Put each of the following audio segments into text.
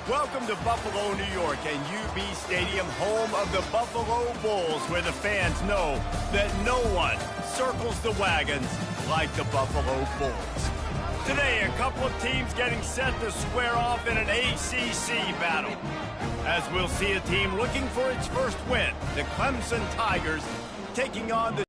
Welcome to Buffalo, New York, and UB Stadium, home of the Buffalo Bulls, where the fans know that no one circles the wagons like the Buffalo Bulls. Today, a couple of teams getting set to square off in an ACC battle. As we'll see a team looking for its first win, the Clemson Tigers, taking on the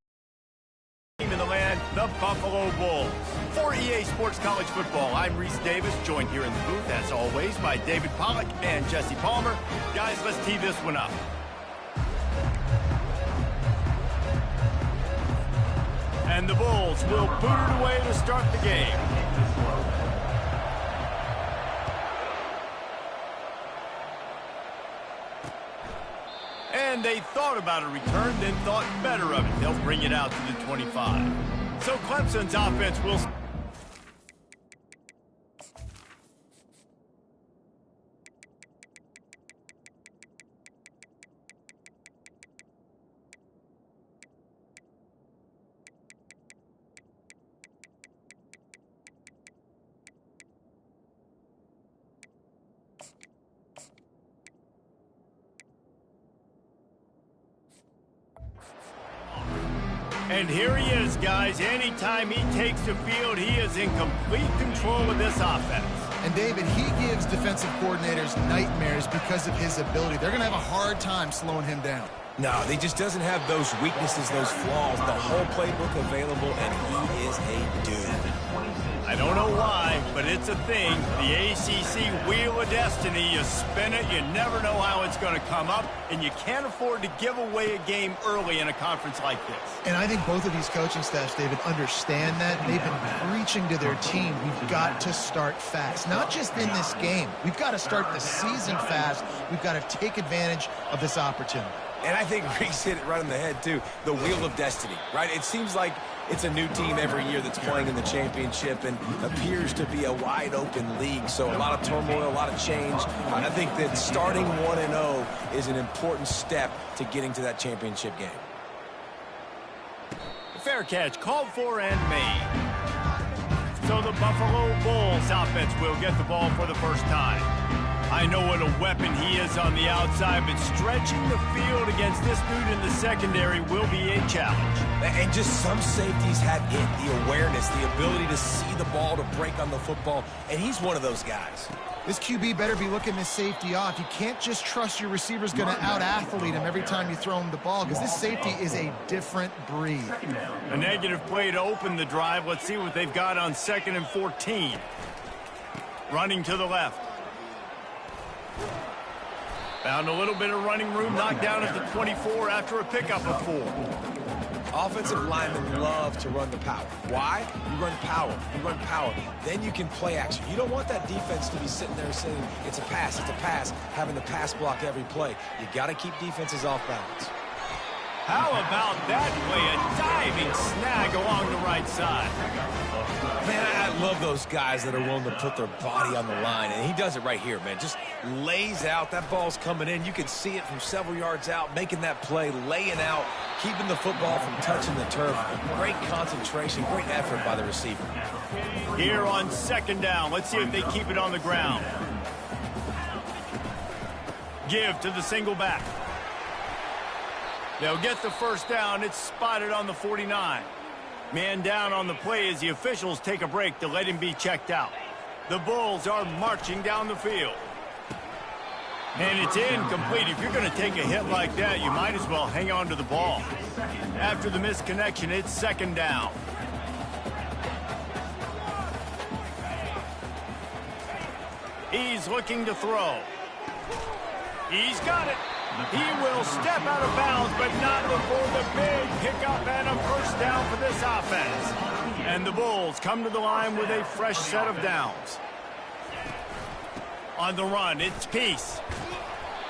team in the land, the Buffalo Bulls. For EA Sports College Football, I'm Reese Davis, joined here in the booth, as always, by David Pollack and Jesse Palmer. Guys, let's tee this one up. And the Bulls will boot it away to start the game. And they thought about a return, then thought better of it. They'll bring it out to the 25. So Clemson's offense will... And here he is, guys. Anytime he takes the field, he is in complete control of this offense. And, David, he gives defensive coordinators nightmares because of his ability. They're going to have a hard time slowing him down. No, he just doesn't have those weaknesses, those flaws, the whole playbook available, and he is a dude. I don't know why, but it's a thing. The ACC Wheel of Destiny, you spin it, you never know how it's going to come up, and you can't afford to give away a game early in a conference like this. And I think both of these coaching staffs, David, understand that. They've been preaching to their team, we've got to start fast. Not just in this game. We've got to start the season fast. We've got to take advantage of this opportunity. And I think Reese hit it right on the head, too. The Wheel of Destiny, right? It seems like it's a new team every year that's playing in the championship and appears to be a wide-open league. So a lot of turmoil, a lot of change. And I think that starting 1-0 is an important step to getting to that championship game. Fair catch, called for and made. So the Buffalo Bulls offense will get the ball for the first time. I know what a weapon he is on the outside, but stretching the field against this dude in the secondary will be a challenge. And just some safeties have it, the awareness, the ability to see the ball, to break on the football, and he's one of those guys. This QB better be looking this safety off. You can't just trust your receiver's going to out-athlete him every time you throw him the ball, because this safety is a different breed. A negative play to open the drive. Let's see what they've got on 2nd and 14. Running to the left. Found a little bit of running room, knocked down at the 24 after a pickup of 4. Offensive linemen love to run the power. Why? You run power. You run power. Then you can play action. You don't want that defense to be sitting there saying, it's a pass, having the pass block every play. You got to keep defenses off balance. How about that play? A diving snag along the right side. Man, I love those guys that are willing to put their body on the line, and he does it right here, man. Just lays out. That ball's coming in. You can see it from several yards out, making that play, laying out, keeping the football from touching the turf. Great concentration, great effort by the receiver. Here on 2nd down, let's see if they keep it on the ground. Give to the single back. They'll get the first down. It's spotted on the 49. Man down on the play as the officials take a break to let him be checked out. The Bulls are marching down the field. And it's incomplete. If you're going to take a hit like that, you might as well hang on to the ball. After the misconnection, it's 2nd down. He's looking to throw. He's got it. He will step out of bounds, but not before the big pickup and a first down for this offense. And the Bulls come to the line with a fresh set of downs. On the run, it's Peace.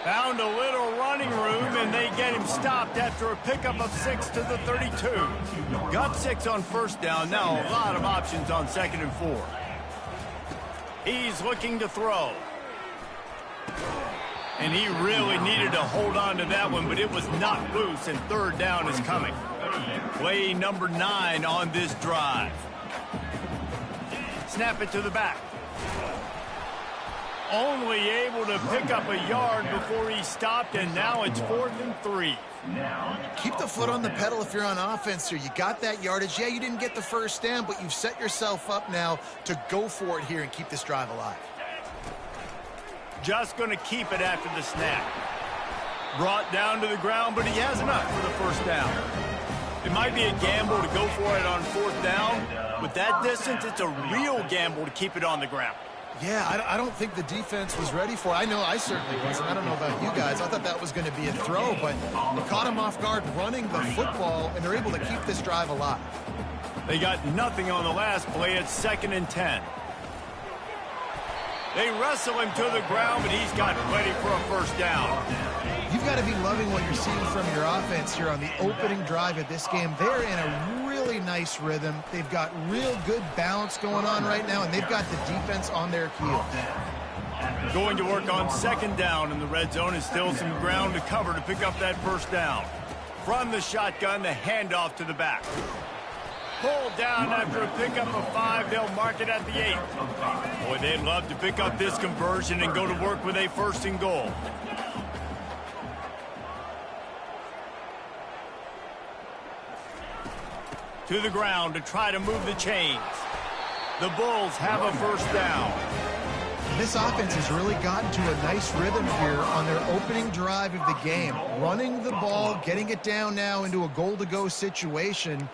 Found a little running room, and they get him stopped after a pickup of 6 to the 32. Got 6 on first down. Now a lot of options on 2nd and 4. He's looking to throw. And he really needed to hold on to that one, but it was knocked loose, and 3rd down is coming. Play number 9 on this drive. Snap it to the back. only able to pick up a yard before he stopped, and now it's 4th and 3. Keep the foot on the pedal if you're on offense here. You got that yardage. Yeah, you didn't get the first down, but you've set yourself up now to go for it here and keep this drive alive. Just going to keep it after the snap. Brought down to the ground, but he has enough for the first down. It might be a gamble to go for it on 4th down. With that distance, it's a real gamble to keep it on the ground. Yeah, I don't think the defense was ready for it. I know I certainly wasn't. I don't know about you guys. I thought that was going to be a throw, but they caught him off guard running the football, and they're able to keep this drive alive. They got nothing on the last play. It's 2nd and 10. They wrestle him to the ground, but he's got plenty for a first down. You've got to be loving what you're seeing from your offense here on the opening drive of this game. They're in a really nice rhythm. They've got real good balance going on right now, and they've got the defense on their heels. Going to work on 2nd down in the red zone is still some ground to cover to pick up that first down. From the shotgun, the handoff to the back. Pulled down after a pickup of 5. They'll mark it at the 8. Boy, they'd love to pick up this conversion and go to work with a 1st and goal. To the ground to try to move the chains. The Bulls have a first down. This offense has really gotten to a nice rhythm here on their opening drive of the game. Running the ball, getting it down now into a goal-to-go situation.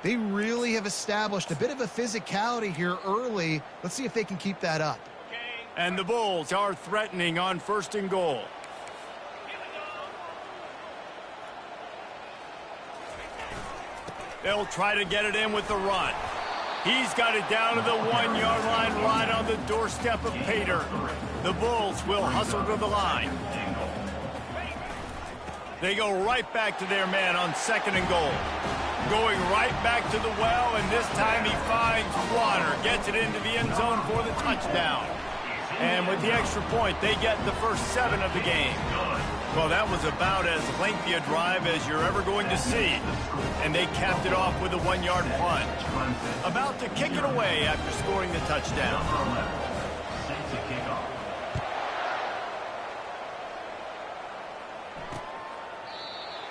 They really have established a bit of a physicality here early. Let's see if they can keep that up. And the Bulls are threatening on 1st and goal. They'll try to get it in with the run. He's got it down to the 1-yard line right on the doorstep of Pater. The Bulls will hustle to the line. They go right back to their man on 2nd and goal. Going right back to the well, and this time he finds water. Gets it into the end zone for the touchdown. And with the extra point, they get the first 7 of the game. Well, that was about as lengthy a drive as you're ever going to see. And they capped it off with a 1-yard plunge. About to kick it away after scoring the touchdown.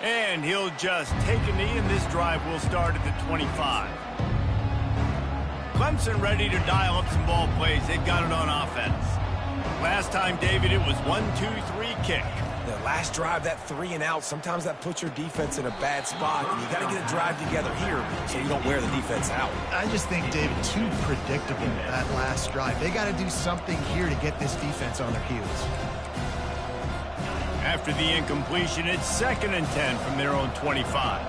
And he'll just take a knee, and this drive will start at the 25. Clemson ready to dial up some ball plays. They've got it on offense. Last time, David, it was 1-2-3 kick. The last drive, that 3 and out, sometimes that puts your defense in a bad spot, and you got to get a drive together here so you don't wear the defense out. I just think, David, too predictable that last drive. They got to do something here to get this defense on their heels. After the incompletion, it's 2nd and 10 from their own 25.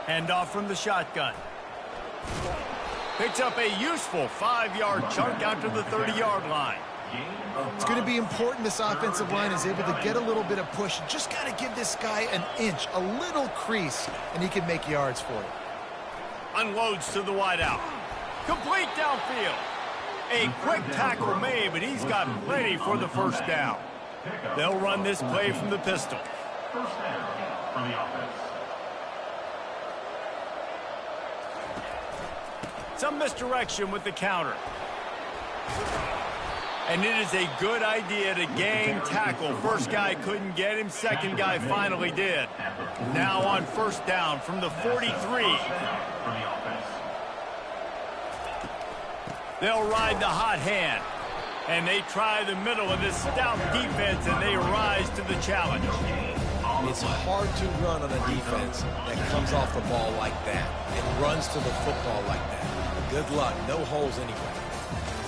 Handoff from the shotgun. Picks up a useful 5-yard chunk out to the 30-yard line. It's going to be important this offensive line is able to get a little bit of push. Just got to give this guy an inch, a little crease, and he can make yards for it. Unloads to the wideout. Complete downfield. A quick tackle made, but he's got plenty for the first down. They'll run this play from the pistol. First down from the offense. Some misdirection with the counter. And it is a good idea to gang tackle. First guy couldn't get him. Second guy finally did. Now on first down from the 43. They'll ride the hot hand. And they try the middle of this stout defense, and they rise to the challenge. It's hard to run on a defense that comes off the ball like that and runs to the football like that. Good luck. No holes anywhere.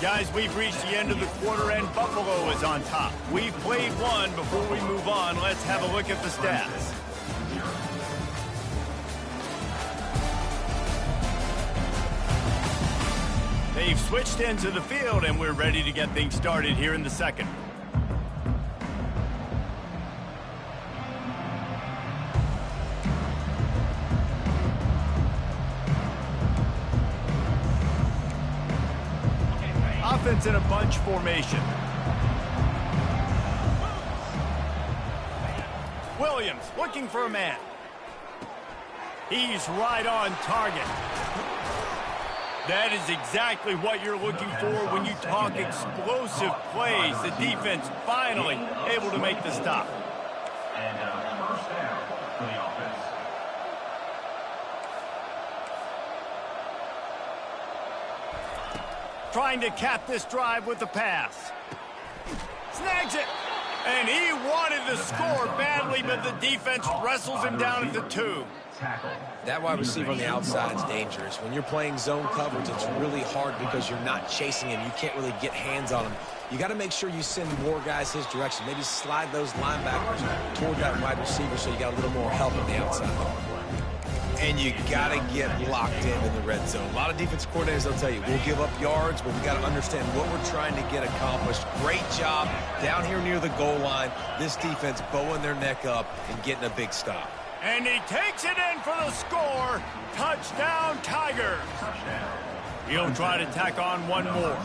Guys, we've reached the end of the quarter, and Buffalo is on top. We've played one. Before we move on, let's have a look at the stats. They've switched into the field, and we're ready to get things started here in the second. Offense in a bunch formation. Williams looking for a man. He's right on target. That is exactly what you're looking for when you talk explosive plays. The defense finally able to make the stop. And first down for the offense. Trying to cap this drive with the pass. Snags it. And he wanted the score badly, but the defense wrestles him down at the 2. That wide receiver on the outside is dangerous. When you're playing zone coverage, it's really hard because you're not chasing him. You can't really get hands on him. You got to make sure you send more guys his direction. Maybe slide those linebackers toward that wide receiver so you got a little more help on the outside. And you got to get locked in the red zone. A lot of defense coordinators, they'll tell you, we'll give up yards, but we got to understand what we're trying to get accomplished. Great job down here near the goal line. This defense bowing their neck up and getting a big stop. And he takes it in for the score. Touchdown, Tigers. He'll try to tack on one more.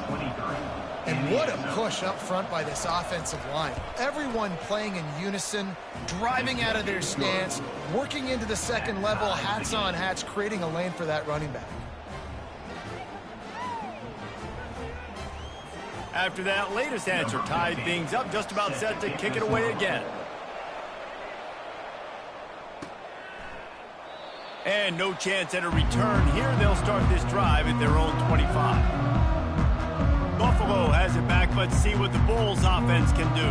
And what a push up front by this offensive line. Everyone playing in unison, driving out of their stance, working into the second level, hats on hats, creating a lane for that running back. After that latest answer tied things up, just about set to kick it away again. And no chance at a return here. They'll start this drive at their own 25. Buffalo has it back. Let's see what the Bulls offense can do.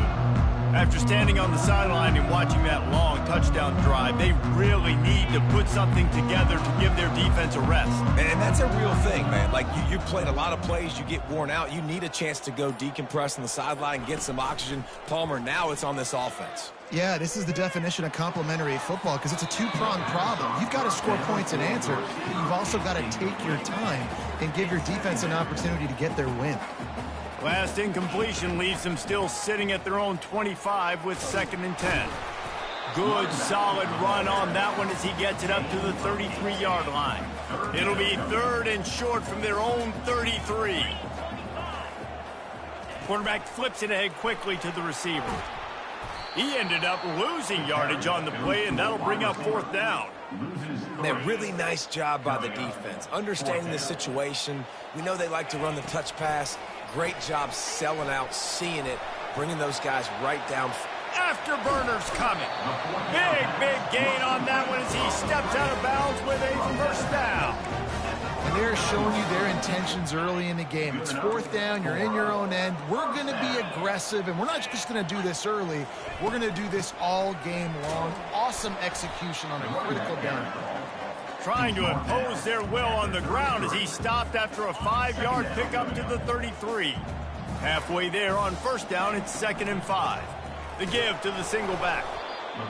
After standing on the sideline and watching that long touchdown drive, they really need to put something together to give their defense a rest. And that's a real thing, man. Like, you played a lot of plays, you get worn out. You need a chance to go decompress on the sideline, get some oxygen. Palmer, now it's on this offense. Yeah, this is the definition of complementary football because it's a two-pronged problem. You've got to score points and answer, but you've also got to take your time and give your defense an opportunity to get their win. Last incompletion leaves them still sitting at their own 25 with 2nd and 10. Good, solid run on that one as he gets it up to the 33-yard line. It'll be 3rd and short from their own 33. Quarterback flips it ahead quickly to the receiver. He ended up losing yardage on the play, and that'll bring up 4th down. Man, really nice job by the defense. Understanding the situation. We know they like to run the touch pass. Great job selling out, seeing it, bringing those guys right down. Afterburners coming. Big gain on that one as he steps out of bounds with a 1st down. And they're showing you their intentions early in the game. It's 4th down, you're in your own end. We're going to be aggressive, and we're not just going to do this early. We're going to do this all game long. Awesome execution on a critical down. Trying to impose their will on the ground as he stopped after a 5-yard pickup to the 33. Halfway there on 1st down, it's 2nd and 5. The give to the single back.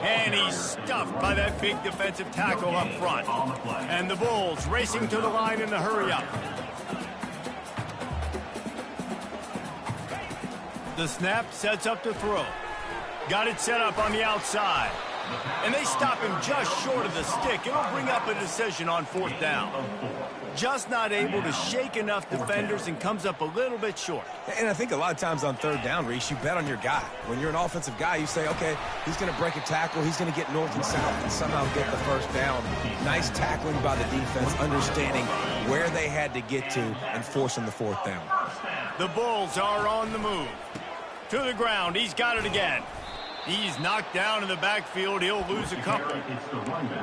And he's stuffed by that big defensive tackle up front. And the Bulls racing to the line in the hurry-up. The snap sets up to throw. Got it set up on the outside. And they stop him just short of the stick. It'll bring up a decision on 4th down. Just not able to shake enough defenders and comes up a little bit short. And I think a lot of times on 3rd down, Reese, you bet on your guy. When you're an offensive guy, you say, okay, he's going to break a tackle. He's going to get north and south and somehow get the 1st down. Nice tackling by the defense, understanding where they had to get to and forcing the 4th down. The Bulls are on the move. To the ground. He's got it again. He's knocked down in the backfield. He'll lose a couple.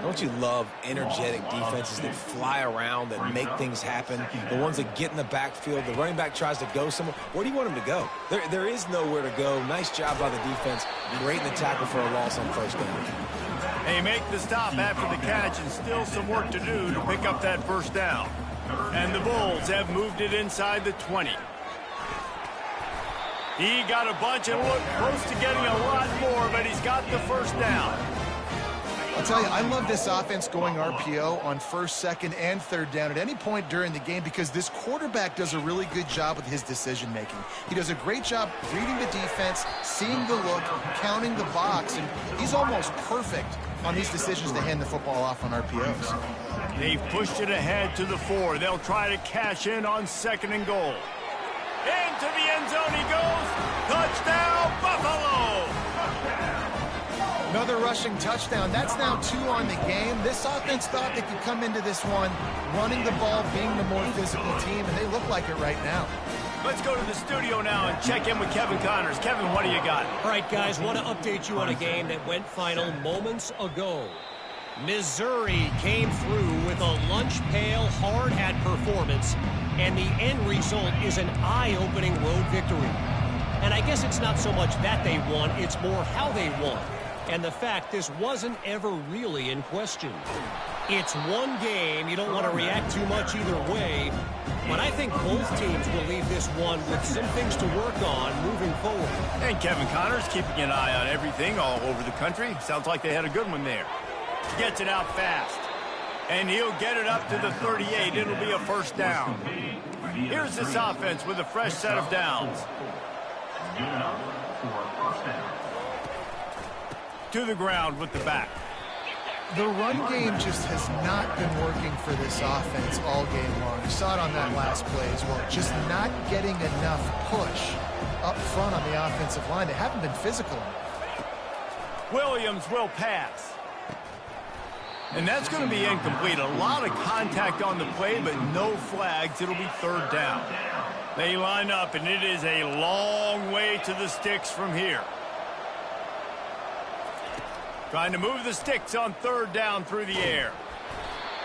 Don't you love energetic defenses that fly around, that make things happen? The ones that get in the backfield. The running back tries to go somewhere. Where do you want him to go? There is nowhere to go. Nice job by the defense. Great in the tackle for a loss on 1st down. They make the stop after the catch and still some work to do to pick up that 1st down. And the Bulls have moved it inside the 20. He got a bunch and looked close to getting a lot more, but he's got the 1st down. I'll tell you, I love this offense going RPO on 1st, 2nd, and 3rd down at any point during the game because this quarterback does a really good job with his decision-making. He does a great job reading the defense, seeing the look, counting the box, and he's almost perfect on these decisions to hand the football off on RPOs. They've pushed it ahead to the 4. They'll try to cash in on 2nd and goal. Into the end zone he goes. Touchdown, Buffalo! Another rushing touchdown. That's now 2 on the game. This offense thought they could come into this one running the ball, being the more physical team, and they look like it right now. Let's go to the studio now and check in with Kevin Connors. Kevin, what do you got? All right, guys, want to update you on a game that went final moments ago. Missouri came through with a lunch pail, hard-hat performance, and the end result is an eye-opening road victory. And I guess it's not so much that they won, it's more how they won. And the fact this wasn't ever really in question. It's one game. You don't want to react too much either way. But I think both teams will leave this one with some things to work on moving forward. And Kevin Connors keeping an eye on everything all over the country. Sounds like they had a good one there. Gets it out fast. And he'll get it up to the 38. It'll be a first down. Here's this offense with a fresh set of downs. To the ground with the back. The run game just has not been working for this offense all game long. You saw it on that last play as well. Just not getting enough push up front on the offensive line. They haven't been physical enough. Williams will pass. And that's going to be incomplete. A lot of contact on the play, but no flags. It'll be third down. They line up, and it is a long way to the sticks from here. Trying to move the sticks on third down through the air.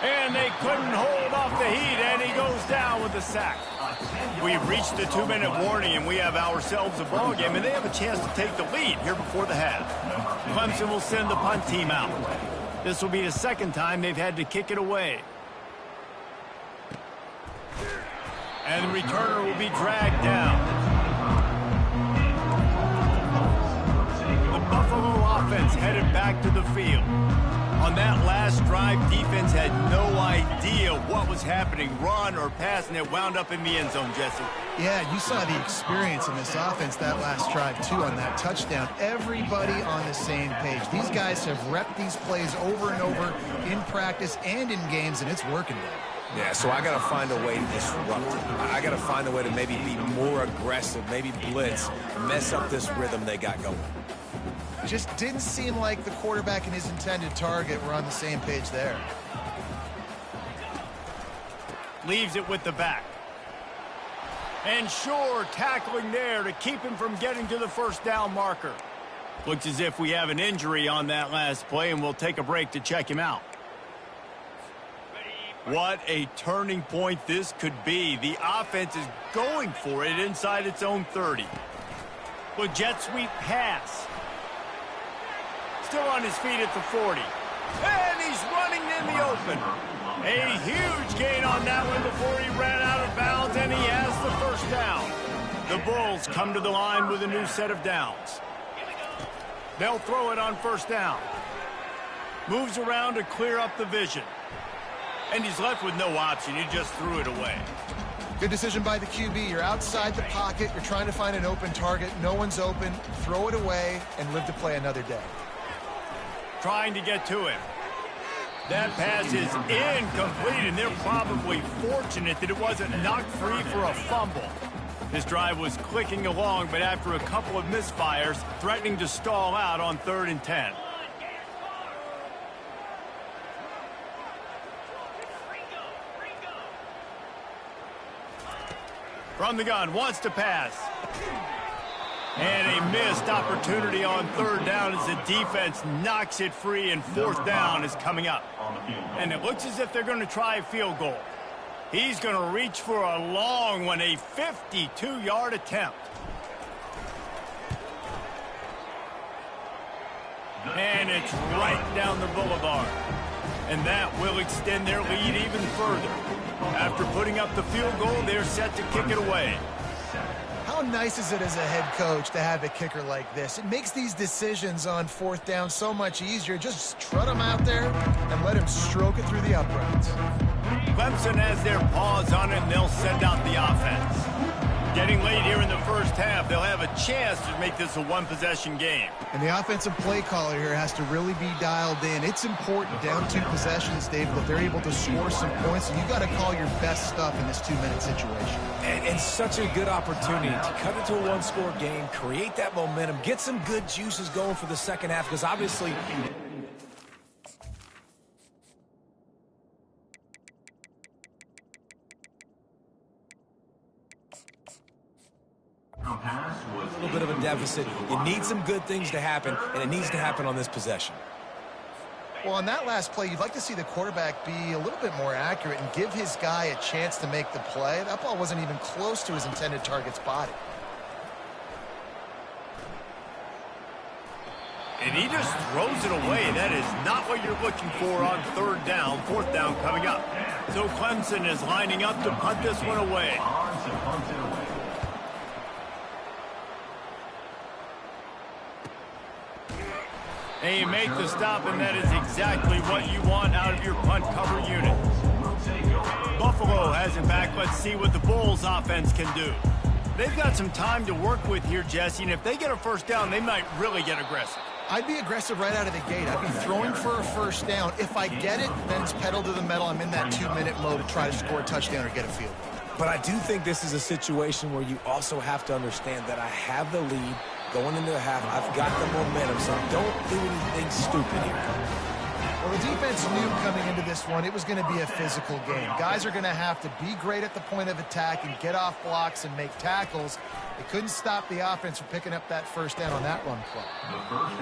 And they couldn't hold off the heat, and he goes down with a sack. We've reached the 2-minute warning, and we have ourselves a ball game, and they have a chance to take the lead here before the half. Clemson will send the punt team out. This will be the second time they've had to kick it away. And the returner will be dragged down. Buffalo offense headed back to the field. On that last drive, defense had no idea what was happening, run or pass, and it wound up in the end zone, Jesse. Yeah, you saw the experience in this offense that last drive, too, on that touchdown. Everybody on the same page. These guys have repped these plays over and over in practice and in games, and it's working now. Yeah, so I got to find a way to disrupt it. I got to find a way to maybe be more aggressive, maybe blitz, mess up this rhythm they got going. Just didn't seem like the quarterback and his intended target were on the same page there. Leaves it with the back. And Shore tackling there to keep him from getting to the first down marker. Looks as if we have an injury on that last play, and we'll take a break to check him out. What a turning point this could be. The offense is going for it inside its own 30. With jet sweep pass. Still on his feet at the 40. And he's running in the open. A huge gain on that one before he ran out of bounds, and he has the first down. The Bulls come to the line with a new set of downs. They'll throw it on first down. Moves around to clear up the vision. And he's left with no option. He just threw it away. Good decision by the QB. You're outside the pocket. You're trying to find an open target. No one's open. Throw it away and live to play another day. Trying to get to him. That pass is incomplete, and they're probably fortunate that it wasn't knocked free for a fumble. This drive was clicking along, but after a couple of misfires, threatening to stall out on 3rd and 10. From the gun, wants to pass. And a missed opportunity on 3rd down as the defense knocks it free, and 4th down is coming up. And it looks as if they're going to try a field goal. He's going to reach for a long one, a 52-yard attempt. And it's right down the boulevard. And that will extend their lead even further. After putting up the field goal, they're set to kick it away. How nice is it as a head coach to have a kicker like this? It makes these decisions on 4th down so much easier. Just trot him out there and let him stroke it through the uprights. Clemson has their paws on it, and they'll send out the offense. Getting late here in the first half, they'll have a chance to make this a one-possession game. And the offensive play caller here has to really be dialed in. It's important down 2 possessions, Dave, that they're able to score some points. And you got to call your best stuff in this 2-minute situation. And such a good opportunity to cut it to a one-score game, create that momentum, get some good juices going for the second half, because obviously... a little bit of a deficit. You need some good things to happen, and it needs to happen on this possession. Well, on that last play, you'd like to see the quarterback be a little bit more accurate and give his guy a chance to make the play. That ball wasn't even close to his intended target's body. And he just throws it away. That is not what you're looking for on 3rd down, 4th down coming up. So Clemson is lining up to punt this one away. And you make the stop, and that is exactly what you want out of your punt cover unit. Buffalo has it back. Let's see what the Bulls offense can do. They've got some time to work with here, Jesse, and if they get a first down, they might really get aggressive. I'd be aggressive right out of the gate. I'd be throwing for a first down. If I get it, then it's pedal to the metal. I'm in that 2-minute mode to try to score a touchdown or get a field goal. But I do think this is a situation where you also have to understand that I have the lead going into the half. I've got the momentum, so don't do anything stupid here. Well, the defense knew coming into this one it was going to be a physical game. Guys are going to have to be great at the point of attack and get off blocks and make tackles. They couldn't stop the offense from picking up that first down on that run play.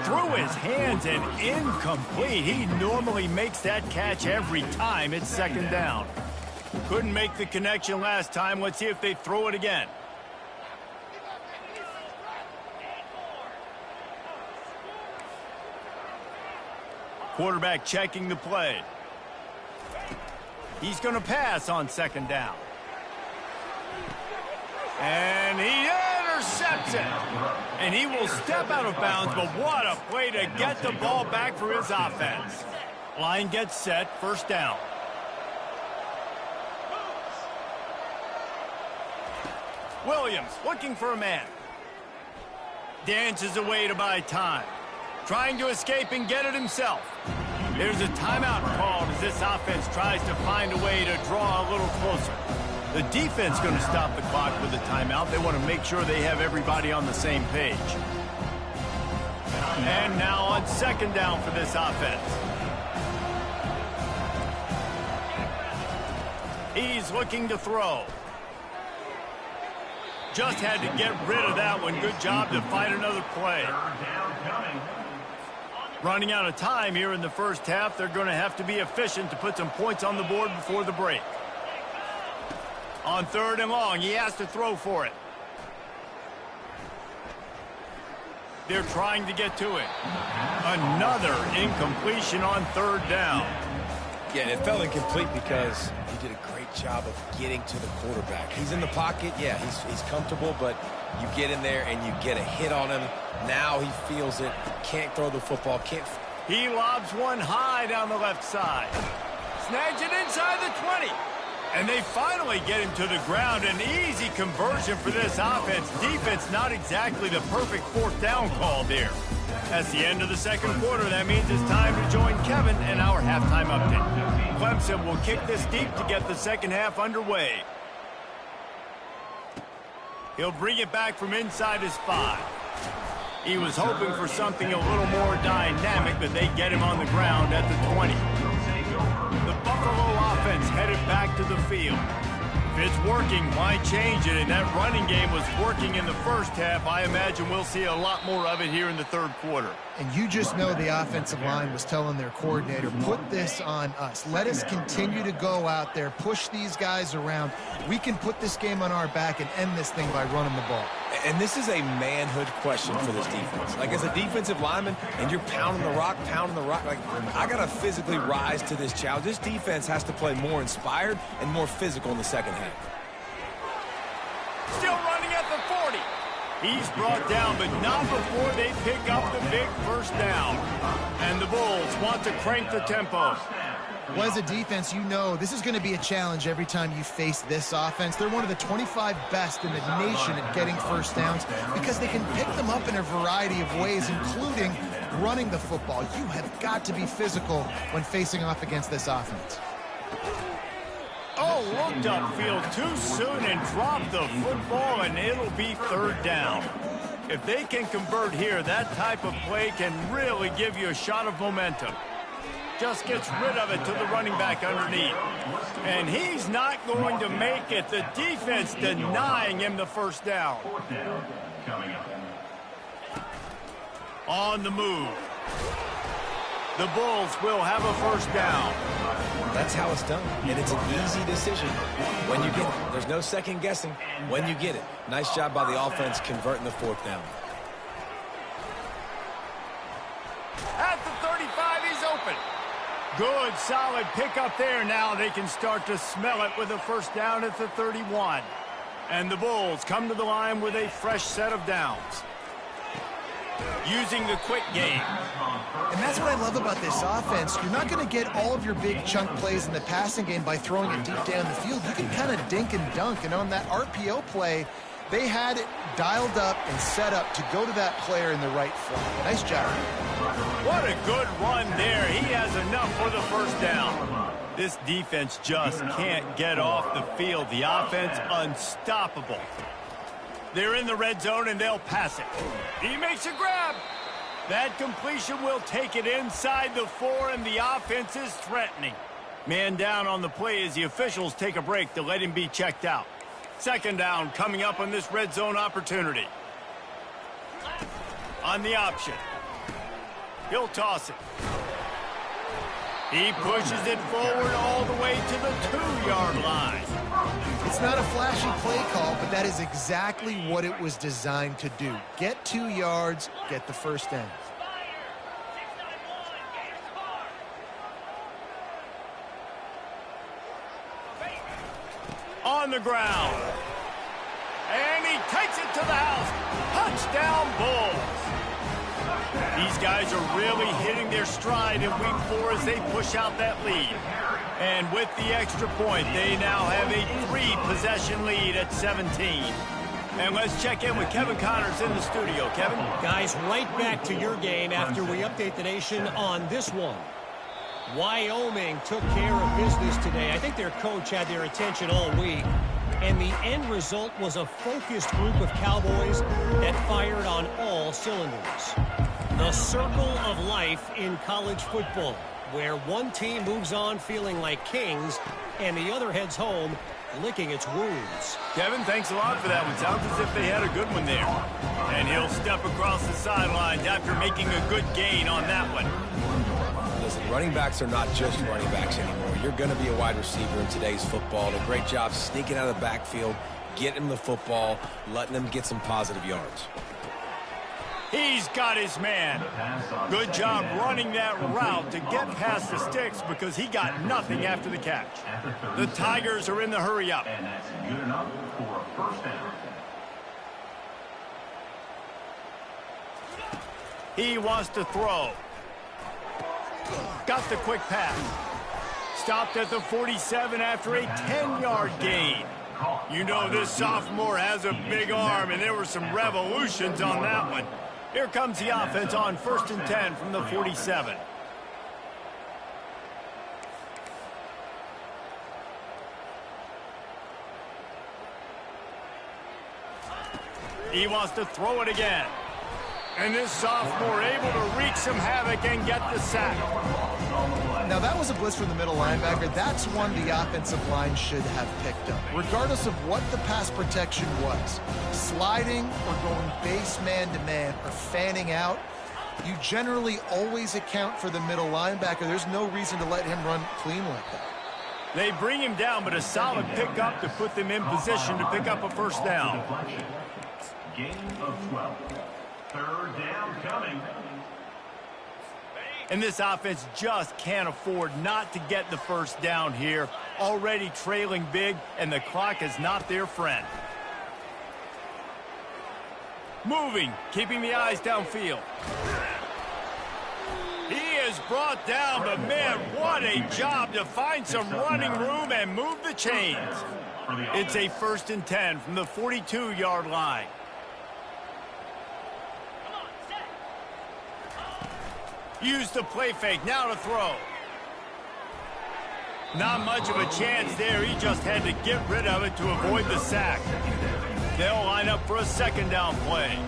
Through his hands and incomplete. He normally makes that catch every time it's 2nd down. Couldn't make the connection last time. Let's see if they throw it again. Quarterback checking the play. He's going to pass on 2nd down. And he intercepts it. And he will step out of bounds, but what a play to get the ball back for his offense. Line gets set, 1st down. Williams looking for a man. Dances away to buy time. Trying to escape and get it himself. There's a timeout called as this offense tries to find a way to draw a little closer. The defense going to stop the clock with a timeout. They want to make sure they have everybody on the same page. And now on 2nd down for this offense. He's looking to throw. Just had to get rid of that one. Good job to find another play. Running out of time here in the first half. They're going to have to be efficient to put some points on the board before the break. On 3rd and long, he has to throw for it. They're trying to get to it. Another incompletion on 3rd down. Yeah, it felt incomplete because he did a great job of getting to the quarterback. He's in the pocket. Yeah, he's comfortable, but you get in there and you get a hit on him. Now he feels it. Can't throw the football. Can't. He lobs one high down the left side. Snags it inside the 20. And they finally get him to the ground. An easy conversion for this offense. Defense not exactly the perfect 4th down call there. That's the end of the 2nd quarter. That means it's time to join Kevin and our halftime update. Clemson will kick this deep to get the 2nd half underway. He'll bring it back from inside his 5. He was hoping for something a little more dynamic, but they get him on the ground at the 20. The Buffalo offense headed back to the field. If it's working, why change it? And that running game was working in the first half. I imagine we'll see a lot more of it here in the 3rd quarter. And you just know the offensive line was telling their coordinator, put this on us. Let us continue to go out there, push these guys around. We can put this game on our back and end this thing by running the ball. And this is a manhood question for this defense. Like, as a defensive lineman, and you're pounding the rock, like, I got to physically rise to this challenge. This defense has to play more inspired and more physical in the 2nd half. Still running at the 40. He's brought down, but not before they pick up the big 1st down. And the Bulls want to crank the tempo. Well, as a defense, you know this is going to be a challenge every time you face this offense. They're one of the 25 best in the nation at getting first downs because they can pick them up in a variety of ways, including running the football. You have got to be physical when facing off against this offense. Oh, looked upfield too soon and dropped the football, and it'll be third down. If they can convert here, that type of play can really give you a shot of momentum. Just gets rid of it to the running back underneath. And he's not going to make it. The defense denying him the first down. Fourth down coming up. On the move. The Bulls will have a first down. That's how it's done, and it's an easy decision when you get it. There's no second guessing when you get it. Nice job by the offense converting the fourth down. At the 35, he's open. Good, solid pickup there. Now they can start to smell it with a first down at the 31. And the Bulls come to the line with a fresh set of downs. Using the quick game. And that's what I love about this offense. You're not going to get all of your big chunk plays in the passing game by throwing it deep down the field. You can kind of dink and dunk. And on that RPO play, they had it dialed up and set up to go to that player in the right flat. Nice job. What a good run there. He has enough for the first down. This defense just can't get off the field. The offense unstoppable. They're in the red zone, and they'll pass it. He makes a grab. That completion will take it inside the 4, and the offense is threatening. Man down on the play as the officials take a break to let him be checked out. Second down coming up on this red zone opportunity. On the option. He'll toss it. He pushes it forward all the way to the 2-yard line. It's not a flashy play call, but that is exactly what it was designed to do. Get 2 yards, get the first down. On the ground. And he takes it to the house. Touchdown, Bulls. These guys are really hitting their stride in week 4 as they push out that lead. And with the extra point, they now have a 3-possession lead at 17. And let's check in with Kevin Connors in the studio. Kevin? Guys, right back to your game after we update the nation on this one. Wyoming took care of business today. I think their coach had their attention all week. And the end result was a focused group of Cowboys that fired on all cylinders. The circle of life in college football, where one team moves on feeling like kings and the other heads home licking its wounds. Kevin, thanks a lot for that one. Sounds as if they had a good one there. And he'll step across the sidelines after making a good gain on that one. Listen, running backs are not just running backs anymore. You're going to be a wide receiver in today's football. And a great job sneaking out of the backfield, getting him the football, letting them get some positive yards. He's got his man. Good job running that route to get past the sticks because he got nothing after the catch. The Tigers are in the hurry-up. And that's good enough for a first down. He wants to throw. Got the quick pass. Stopped at the 47 after a 10-yard gain. You know this sophomore has a big arm, and there were some revolutions on that one. Here comes the offense on 1st and 10 from the 47. He wants to throw it again. And this sophomore able to wreak some havoc and get the sack. Now, that was a blitz from the middle linebacker. That's one the offensive line should have picked up, regardless of what the pass protection was. Sliding or going base man-to-man or fanning out, you generally always account for the middle linebacker. There's no reason to let him run clean like that. They bring him down, but a solid pickup to put them in position to pick up a first down. Gain of 12. Third down coming. And this offense just can't afford not to get the first down here. Already trailing big, and the clock is not their friend. Moving, keeping the eyes downfield. He is is brought down, but man, what a job to find some running room and move the chains. It's a 1st and 10 from the 42-yard line. Use the play fake, now to throw. Not much of a chance there. He just had to get rid of it to avoid the sack. They'll line up for a 2nd down play.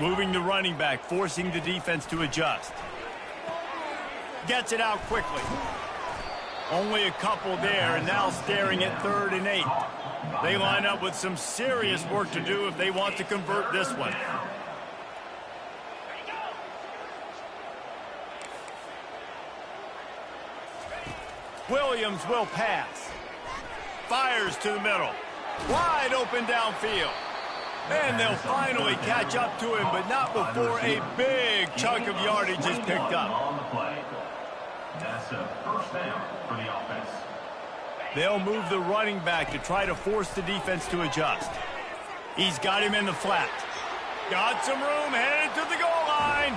Moving the running back, forcing the defense to adjust. Gets it out quickly. Only a couple there, and now staring at 3rd and 8. They line up with some serious work to do if they want to convert this one. Williams will pass. Fires to the middle. Wide open downfield. And they'll finally catch up to him, but not before a big chunk of yardage is picked up. On the play. That's a 1st down for the offense. They'll move the running back to try to force the defense to adjust. He's got him in the flat. Got some room, headed to the goal line.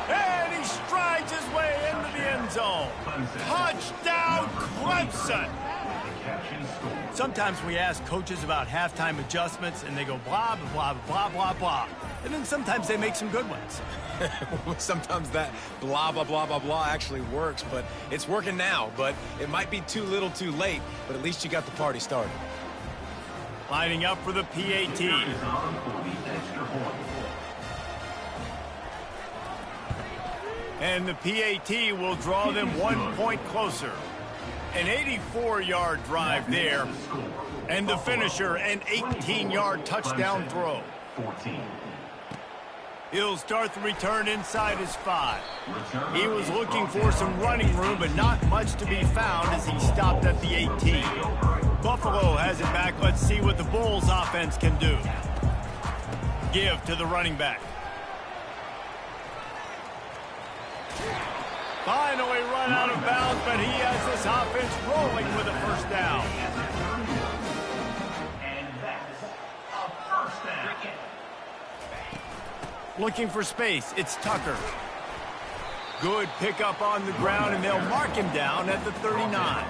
And he strides his way into the end zone. Touchdown, Clemson! Sometimes we ask coaches about halftime adjustments, and they go blah, blah, blah, blah, blah. And then sometimes they make some good ones. Sometimes that blah, blah, blah, blah, blah actually works, but it's working now. But it might be too little too late, but at least you got the party started. Lining up for the PAT. And the PAT will draw them 1 point closer. An 84-yard drive there. And the finisher, an 18-yard touchdown throw. He'll start the return inside his 5. He was looking for some running room, but not much to be found as he stopped at the 18. Buffalo has it back. Let's see what the Bulls offense can do. Give to the running back. Finally run out of bounds, but he has this offense rolling with a 1st down. And that's a 1st down. Looking for space, it's Tucker. Good pickup on the ground, and they'll mark him down at the 39.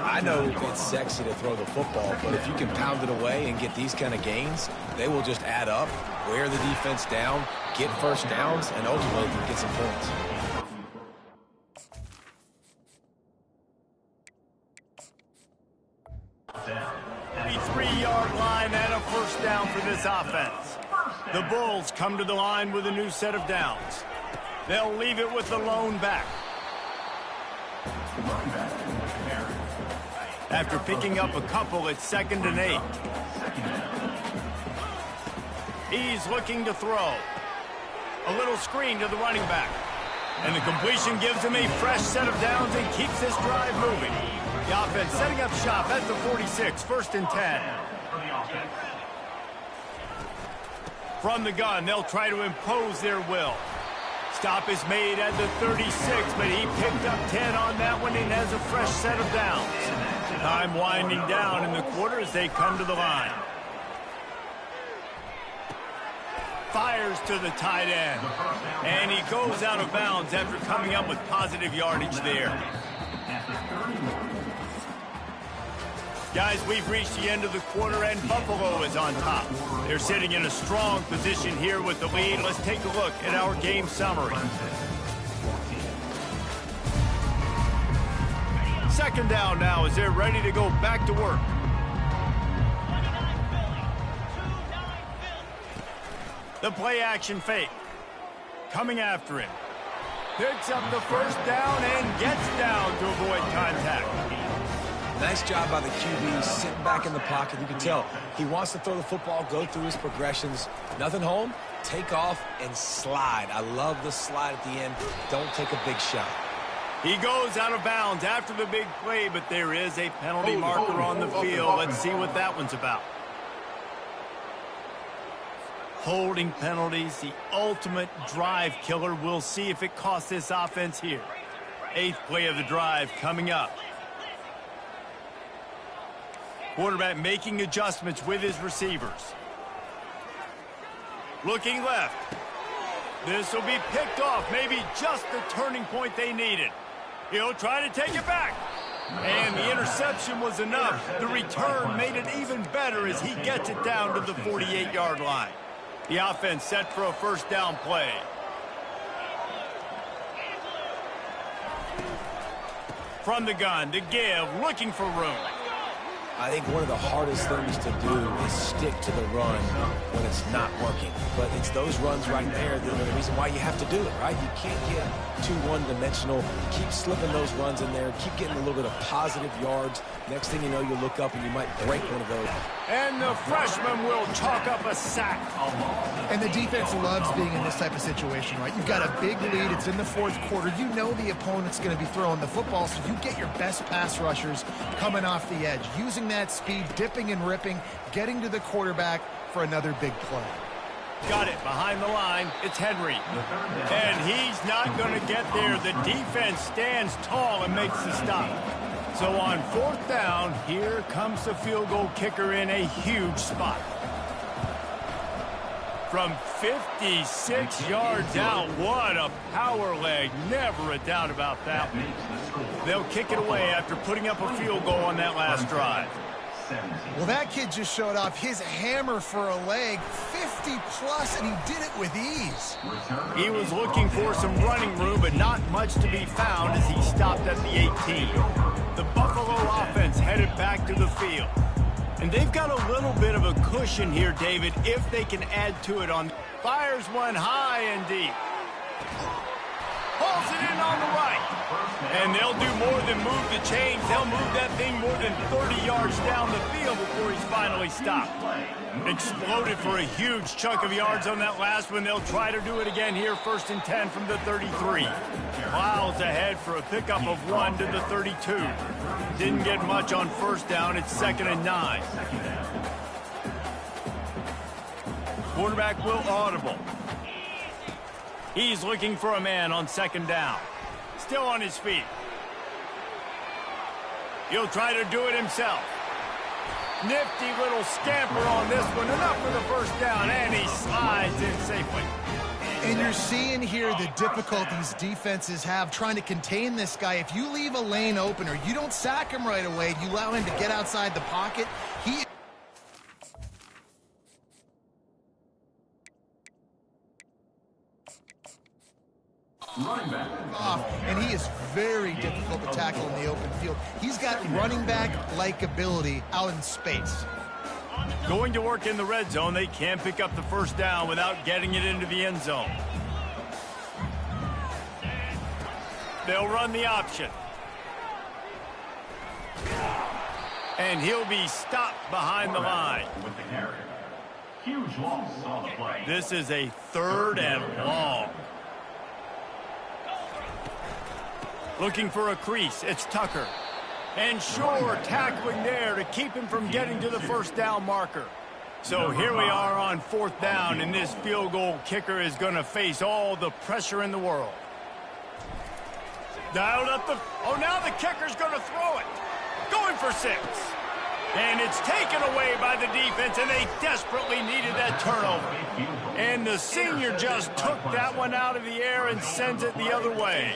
I know it's sexy to throw the football, but if you can pound it away and get these kind of gains, they will just add up, wear the defense down, get 1st downs, and ultimately get some points. The 3-yard line and a 1st down for this offense. The Bulls come to the line with a new set of downs. They'll leave it with the lone back. After picking up a couple, it's 2nd and 8. He's looking to throw. A little screen to the running back. And the completion gives him a fresh set of downs and keeps this drive moving. The offense setting up shop at the 46, 1st and 10. From the gun, they'll try to impose their will. Stop is made at the 36, but he picked up 10 on that one and has a fresh set of downs. Time winding down in the quarter as they come to the line. Fires to the tight end. And he goes out of bounds after coming up with positive yardage there. Guys, we've reached the end of the quarter, and Buffalo is on top. They're sitting in a strong position here with the lead. Let's take a look at our game summary. 2nd down now as they're ready to go back to work. The play action fake. Coming after him. Picks up the 1st down and gets down to avoid contact. Nice job by the QB, sitting back in the pocket. You can tell he wants to throw the football, go through his progressions. Nothing home, take off and slide. I love the slide at the end. Don't take a big shot. He goes out of bounds after the big play, but there is a penalty marker on the field. Let's see what that one's about. Holding penalties, the ultimate drive killer. We'll see if it costs this offense here. 8th play of the drive coming up. Quarterback making adjustments with his receivers. Looking left. This will be picked off, maybe just the turning point they needed. He'll try to take it back. And the interception was enough. The return made it even better as he gets it down to the 48-yard line. The offense set for a first down play. From the gun to give, looking for room. I think one of the hardest things to do is stick to the run when it's not working. But it's those runs right there that are the reason why you have to do it, right? You can't get too one-dimensional. Keep slipping those runs in there. Keep getting a little bit of positive yards. Next thing you know, you look up and you might break one of those. And the freshman will chalk up a sack. And the defense loves being in this type of situation, right? You've got a big lead. It's in the fourth quarter. You know the opponent's going to be throwing the football, so you get your best pass rushers coming off the edge, using that speed, dipping and ripping, getting to the quarterback for another big play. Got it behind the line. It's Henry. And he's not going to get there. The defense stands tall and makes the stop. So on fourth down, here comes the field goal kicker in a huge spot. From 56 yards out, what a power leg. Never a doubt about that. They'll kick it away after putting up a field goal on that last drive. Well, that kid just showed off his hammer for a leg, 50-plus, and he did it with ease. He was looking for some running room, but not much to be found as he stopped at the 18. The Buffalo offense headed back to the field. And they've got a little bit of a cushion here, David, if they can add to it on. Fires one high and deep. Pulls it in on the right. And they'll do more than move the chains. They'll move that thing more than 30 yards down the field before he's finally stopped. Exploded for a huge chunk of yards on that last one. They'll try to do it again here, 1st and 10 from the 33. Miles ahead for a pickup of 1 to the 32. Didn't get much on first down. It's 2nd and 9. Quarterback will audible. He's looking for a man on 2nd down. Still on his feet. He'll try to do it himself. Nifty little scamper on this one. Enough for the first down, and he slides in safely. And you're seeing here the difficulties defenses have trying to contain this guy. If you leave a lane open or you don't sack him right away, you allow him to get outside the pocket, he Running back. and he is very difficult to tackle in the open field. He's got running back-like ability out in space. Going to work in the red zone, they can't pick up the first down without getting it into the end zone. They'll run the option. And he'll be stopped behind the line. With the carry. Huge loss on the play. This is a 3rd and long. Looking for a crease. It's Tucker. And Shore tackling there to keep him from getting to the first down marker. So here we are on 4th down, and this field goal kicker is going to face all the pressure in the world. Dialed up the... Oh, now the kicker's going to throw it. Going for 6. And it's taken away by the defense, and they desperately needed that turnover. And the senior just took that one out of the air and sends it the other way.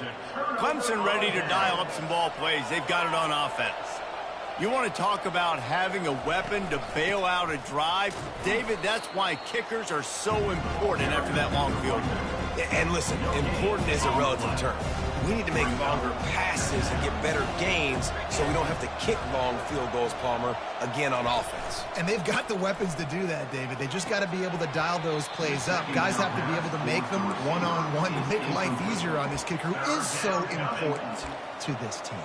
Clemson ready to dial up some ball plays. They've got it on offense. You want to talk about having a weapon to bail out a drive? David, that's why kickers are so important after that long field goal. And listen, important is a relative term. We need to make longer passes and get better gains so we don't have to kick long field goals, Palmer, again on offense. And they've got the weapons to do that, David. They just got to be able to dial those plays up. Guys have to be able to make them one-on-one to make life easier on this kicker, who is so important to this team.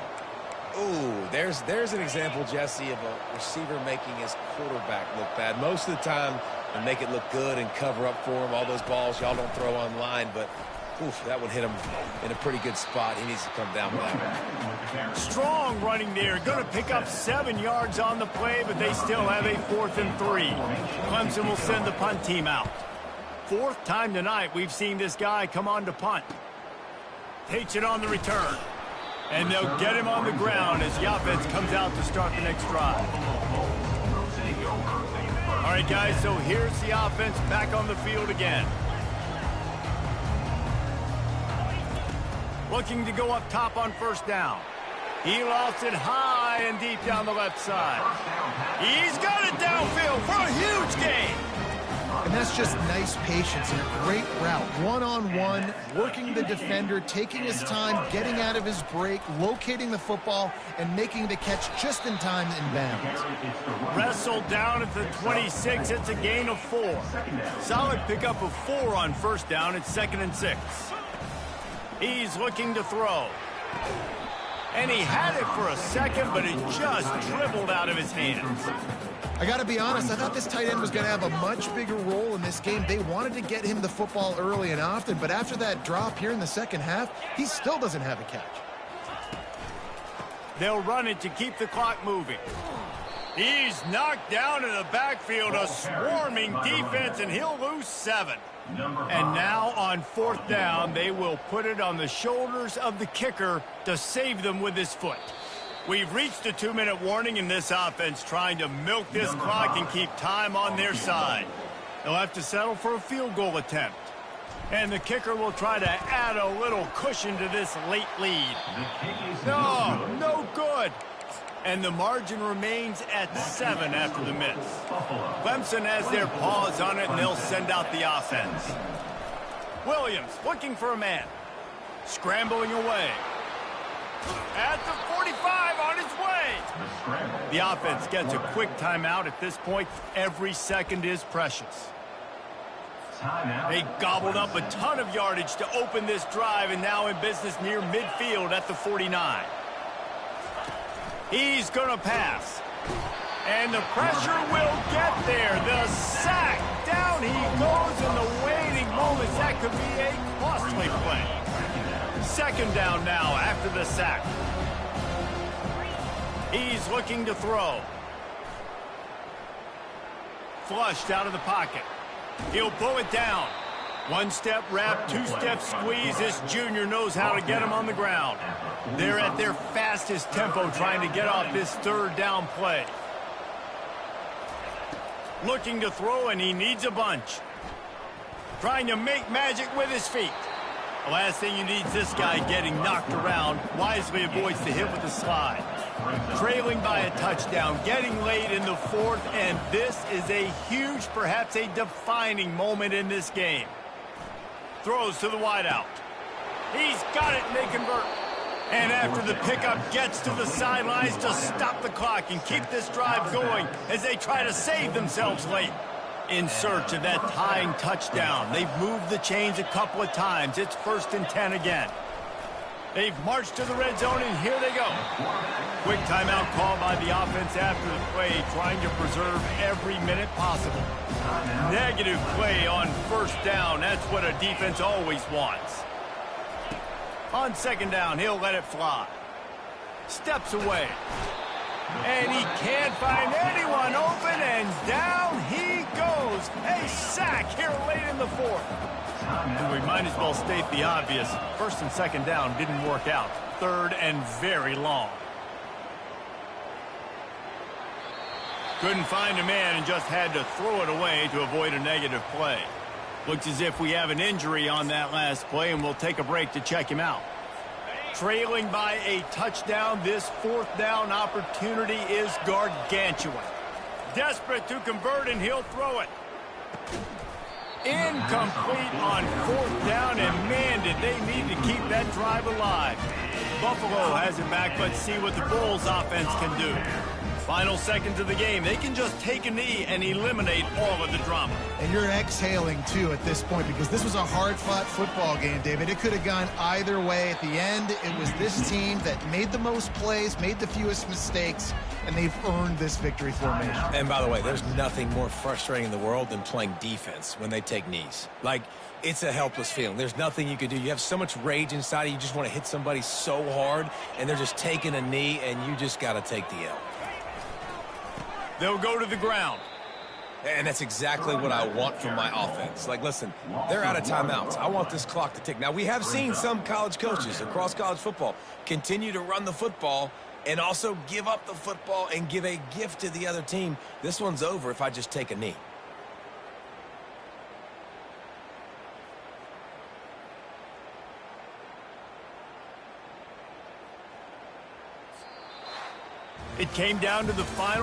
Ooh, there's an example, Jesse, of a receiver making his quarterback look bad. Most of the time, they make it look good and cover up for him. All those balls y'all don't throw online, but oof, that would hit him in a pretty good spot. He needs to come down with that. Strong running there. Going to pick up 7 yards on the play, but they still have a 4th and 3. Clemson will send the punt team out. 4th time tonight we've seen this guy come on to punt. Takes it on the return. And they'll get him on the ground as the offense comes out to start the next drive. All right, guys, so here's the offense back on the field again. looking to go up top on first down. He lost it high and deep down the left side. He's got it downfield for a huge gain. And that's just nice patience and a great route. One-on-one, working the defender, taking his time, getting out of his break, locating the football, and making the catch just in time in bounds. Wrestled down at the 26. It's a gain of 4. Solid pickup of 4 on first down. It's 2nd and 6. He's looking to throw. And he had it for a second, but it just dribbled out of his hands. I got to be honest, I thought this tight end was going to have a much bigger role in this game. They wanted to get him the football early and often, but after that drop here in the second half, he still doesn't have a catch. They'll run it to keep the clock moving. He's knocked down in the backfield, a swarming defense, and he'll lose 7. And now on 4th down, they will put it on the shoulders of the kicker to save them with his foot. We've reached a 2-minute warning in this offense, trying to milk this clock and keep time on their side. They'll have to settle for a field goal attempt. And the kicker will try to add a little cushion to this late lead. No good. And the margin remains at 7 after the miss. Clemson has their paws on it, and they'll send out the offense. Williams looking for a man. Scrambling away. At the 45, on his way. The offense gets a quick timeout. At this point, every second is precious. They gobbled up a ton of yardage to open this drive, and now in business near midfield at the 49. He's going to pass. And the pressure will get there. The sack. Down he goes in the waiting moments. That could be a costly play. 2nd down now after the sack. He's looking to throw. Flushed out of the pocket. He'll pull it down. 1-step wrap, 2-step squeeze. This junior knows how to get him on the ground. They're at their fastest tempo trying to get off this 3rd down play. Looking to throw, and he needs a bunch. Trying to make magic with his feet. The last thing you need is this guy getting knocked around. Wisely avoids the hit with the slide. Trailing by a touchdown, getting late in the 4th, and this is a huge, perhaps a defining moment in this game. Throws to the wideout. He's got it, and they convert. And after the pickup, gets to the sidelines to stop the clock and keep this drive going as they try to save themselves late. In search of that tying touchdown. They've moved the chains a couple of times. It's 1st and 10 again. They've marched to the red zone, and here they go. Quick timeout call by the offense after the play, trying to preserve every minute possible. Negative play on 1st down. That's what a defense always wants. On 2nd down, he'll let it fly. Steps away. And he can't find anyone open, and down he goes. A sack here late in the 4th. And we might as well state the obvious. 1st and 2nd down didn't work out. 3rd and very long. Couldn't find a man and just had to throw it away to avoid a negative play. Looks as if we have an injury on that last play, and we'll take a break to check him out. Trailing by a touchdown, this 4th down opportunity is gargantuan. Desperate to convert, and he'll throw it. Incomplete on 4th down, and man, did they need to keep that drive alive. Buffalo has it back, but see what the Bulls offense can do. Final seconds of the game. They can just take a knee and eliminate all of the drama. And you're exhaling, too, at this point, because this was a hard-fought football game, David. It could have gone either way. At the end, it was this team that made the most plays, made the fewest mistakes, and they've earned this victory formation. And by the way, there's nothing more frustrating in the world than playing defense when they take knees. Like, it's a helpless feeling. There's nothing you can do. You have so much rage inside of you. You just want to hit somebody so hard, and they're just taking a knee, and you just got to take the L. They'll go to the ground. And that's exactly what I want from my offense. Like, listen, they're out of timeouts. I want this clock to tick. Now, we have seen some college coaches across college football continue to run the football and also give up the football and give a gift to the other team. This one's over if I just take a knee. It came down to the final